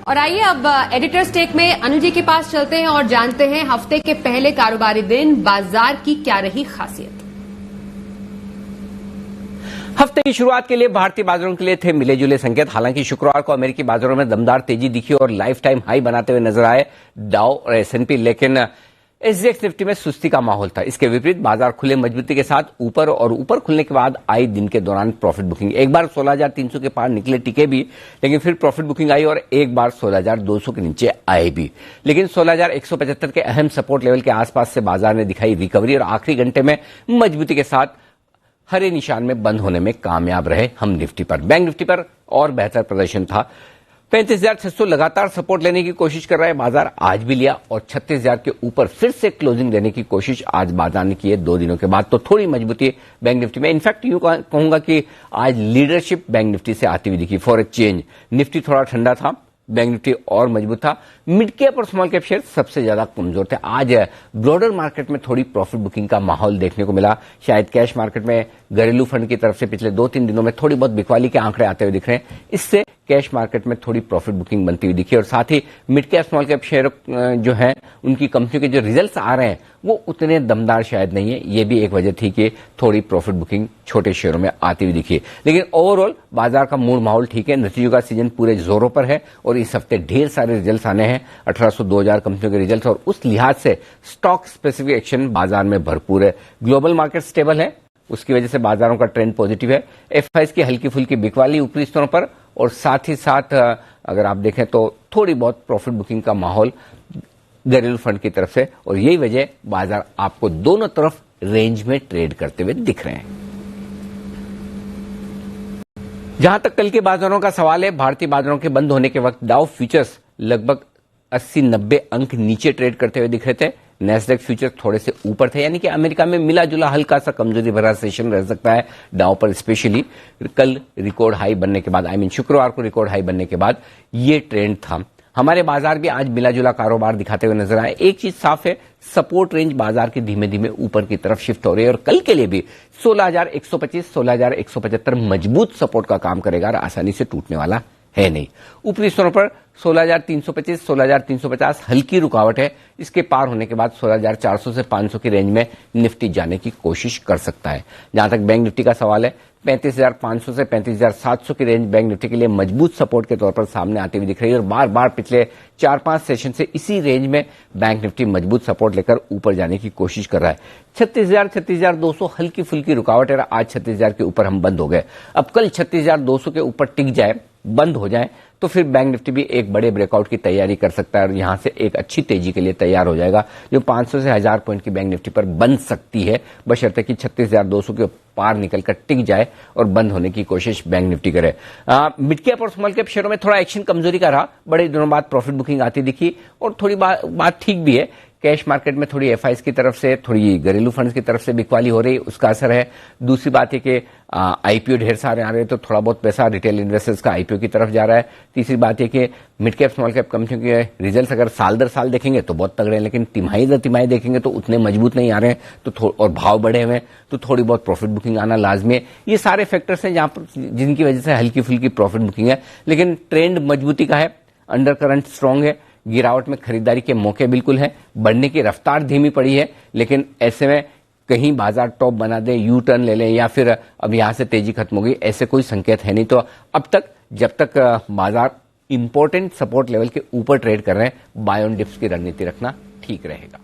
और आइए अब एडिटर्स टेक में अनिल जी के पास चलते हैं और जानते हैं हफ्ते के पहले कारोबारी दिन बाजार की क्या रही खासियत। हफ्ते की शुरुआत के लिए भारतीय बाजारों के लिए थे मिले जुले संकेत। हालांकि शुक्रवार को अमेरिकी बाजारों में दमदार तेजी दिखी और लाइफ टाइम हाई बनाते हुए नजर आए डाउ और S&P, लेकिन SGX निफ्टी में सुस्ती का माहौल था। इसके विपरीत बाजार खुले मजबूती के साथ ऊपर खुलने के बाद आई दिन के दौरान प्रॉफिट बुकिंग। एक बार 16,300 के पार निकले टिके भी, लेकिन फिर प्रॉफिट बुकिंग आई और एक बार 16,200 के नीचे आए भी। लेकिन 16,175 के अहम सपोर्ट लेवल के आसपास से बाजार ने दिखाई रिकवरी और आखिरी घंटे में मजबूती के साथ हरे निशान में बंद होने में कामयाब रहे हम निफ्टी पर। बैंक निफ्टी पर और बेहतर प्रदर्शन था। 35,600 लगातार सपोर्ट लेने की कोशिश कर रहा है बाजार, आज भी लिया और 36,000 के ऊपर फिर से क्लोजिंग देने की कोशिश आज बाजार ने की है 2 दिनों के बाद। तो थोड़ी मजबूती बैंक निफ्टी में। इनफैक्ट यूं कहूंगा कि आज लीडरशिप बैंक निफ्टी से आती हुई दिखी। फॉर ए चेंज निफ्टी थोड़ा ठंडा था, बैंक निफ्टी और मजबूत था। मिड कैप और स्मॉल कैप शेयर सबसे ज्यादा कमजोर थे। आज ब्रॉडर मार्केट में थोड़ी प्रॉफिट बुकिंग का माहौल देखने को मिला। शायद कैश मार्केट में घरेलू फंड की तरफ से पिछले 2-3 दिनों में थोड़ी बहुत बिकवाली के आंकड़े आते हुए दिख रहे हैं। इससे कैश मार्केट में थोड़ी प्रॉफिट बुकिंग बनती हुई दिखी और साथ ही mid cap small cap share जो है उनकी कंपनियों के जो रिजल्ट्स आ रहे हैं वो उतने दमदार शायद नहीं है। ये भी एक वजह थी कि थोड़ी प्रॉफिट बुकिंग छोटे शेयरों में आती हुई दिखी। लेकिन ओवरऑल बाजार का मूड माहौल ठीक है। नतीजों का सीजन पूरे जोरों पर है और इस हफ्ते ढेर सारे रिजल्ट्स आने हैं। 1800-2000 कंपनियों के रिजल्ट्स और उस लिहाज से स्टॉक स्पेसिफिक एक्शन बाजार में भरपूर है। ग्लोबल मार्केट स्टेबल है, उसकी वजह से बाजारों का ट्रेंड पॉजिटिव है। एफआईएस की हल्की फुल्की बिकवाली ऊपरी स्तरों पर और साथ ही साथ अगर आप देखें तो थोड़ी बहुत प्रॉफिट बुकिंग का माहौल घरेलू फंड की तरफ से, और यही वजह बाजार आपको दोनों तरफ रेंज में ट्रेड करते हुए दिख रहे हैं। जहां तक कल के बाजारों का सवाल है, भारतीय बाजारों के बंद होने के वक्त डाउ फ्यूचर्स लगभग 80-90 अंक नीचे ट्रेड करते हुए दिख रहे थे। नैस्डैक फ्यूचर्स थोड़े से ऊपर थे, यानी कि अमेरिका में मिला जुला हल्का सा कमजोरी भरा सेशन रह सकता है डाउ पर। स्पेशली कल रिकॉर्ड हाई बनने के बाद, शुक्रवार को रिकॉर्ड हाई बनने के बाद ये ट्रेंड था। हमारे बाजार भी आज मिला जुला कारोबार दिखाते हुए नजर आए। एक चीज साफ है, सपोर्ट रेंज बाजार की धीमे धीमे ऊपर की तरफ शिफ्ट हो रही है और कल के लिए भी 16,125, 16,175 मजबूत सपोर्ट का काम करेगा और आसानी से टूटने वाला है नहीं। ऊपरी स्तरों पर 16,325, 16,350 हल्की रुकावट है। इसके पार होने के बाद 16,400 से 500 की रेंज में निफ्टी जाने की कोशिश कर सकता है। जहां तक बैंक निफ्टी का सवाल है, 35,500 से 35,700 की रेंज बैंक निफ्टी के लिए मजबूत सपोर्ट के तौर पर सामने आती हुई दिख रही है और बार बार पिछले 4-5 सेशन से इसी रेंज में बैंक निफ्टी मजबूत सपोर्ट लेकर ऊपर जाने की कोशिश कर रहा है। 36,000, 36,200 हल्की फुल्की रुकावट है। आज 36,000 के ऊपर हम बंद हो गए। अब कल 36,200 के ऊपर टिक जाए, बंद हो जाए, तो फिर बैंक निफ्टी भी एक बड़े ब्रेकआउट की तैयारी कर सकता है और यहां से एक अच्छी तेजी के लिए तैयार हो जाएगा, जो 500 से 1000 पॉइंट की बैंक निफ्टी पर बन सकती है, बशर्ते कि 36,200 के पार निकलकर टिक जाए और बंद होने की कोशिश बैंक निफ्टी करे। मिड कैप और स्मॉल कैप शेयरों में थोड़ा एक्शन कमजोरी का रहा। बड़े दिनों बाद प्रॉफिट बुकिंग आती दिखी और थोड़ी बात ठीक भी है। कैश मार्केट में थोड़ी एफआईएस की तरफ से, थोड़ी घरेलू फंड्स की तरफ से बिकवाली हो रही है, उसका असर है। दूसरी बात है कि आईपीओ ढेर सारे आ रहे हैं तो थोड़ा बहुत पैसा रिटेल इन्वेस्टर्स का आईपीओ की तरफ जा रहा है। तीसरी बात है कि मिड कैप स्मॉल कैप कंपनियों के रिजल्ट्स अगर साल दर साल देखेंगे तो बहुत तगड़े हैं, लेकिन तिमाही दर तिमाही देखेंगे तो उतने मजबूत नहीं आ रहे हैं तो और भाव बढ़े हुए हैं, तो थोड़ी बहुत प्रॉफिट बुकिंग आना लाजमी है। ये सारे फैक्टर्स हैं जहां पर जिनकी वजह से हल्की फुल्की प्रॉफिट बुकिंग है, लेकिन ट्रेंड मजबूती का है, अंडर करंट स्ट्रांग है। गिरावट में खरीदारी के मौके बिल्कुल है, बढ़ने की रफ्तार धीमी पड़ी है, लेकिन ऐसे में कहीं बाजार टॉप बना दे, यू टर्न ले लें या फिर अब यहां से तेजी खत्म हो गई, ऐसे कोई संकेत है नहीं। तो अब तक जब तक बाजार इंपॉर्टेंट सपोर्ट लेवल के ऊपर ट्रेड कर रहे हैं, बाय ऑन डिप्स की रणनीति रखना ठीक रहेगा।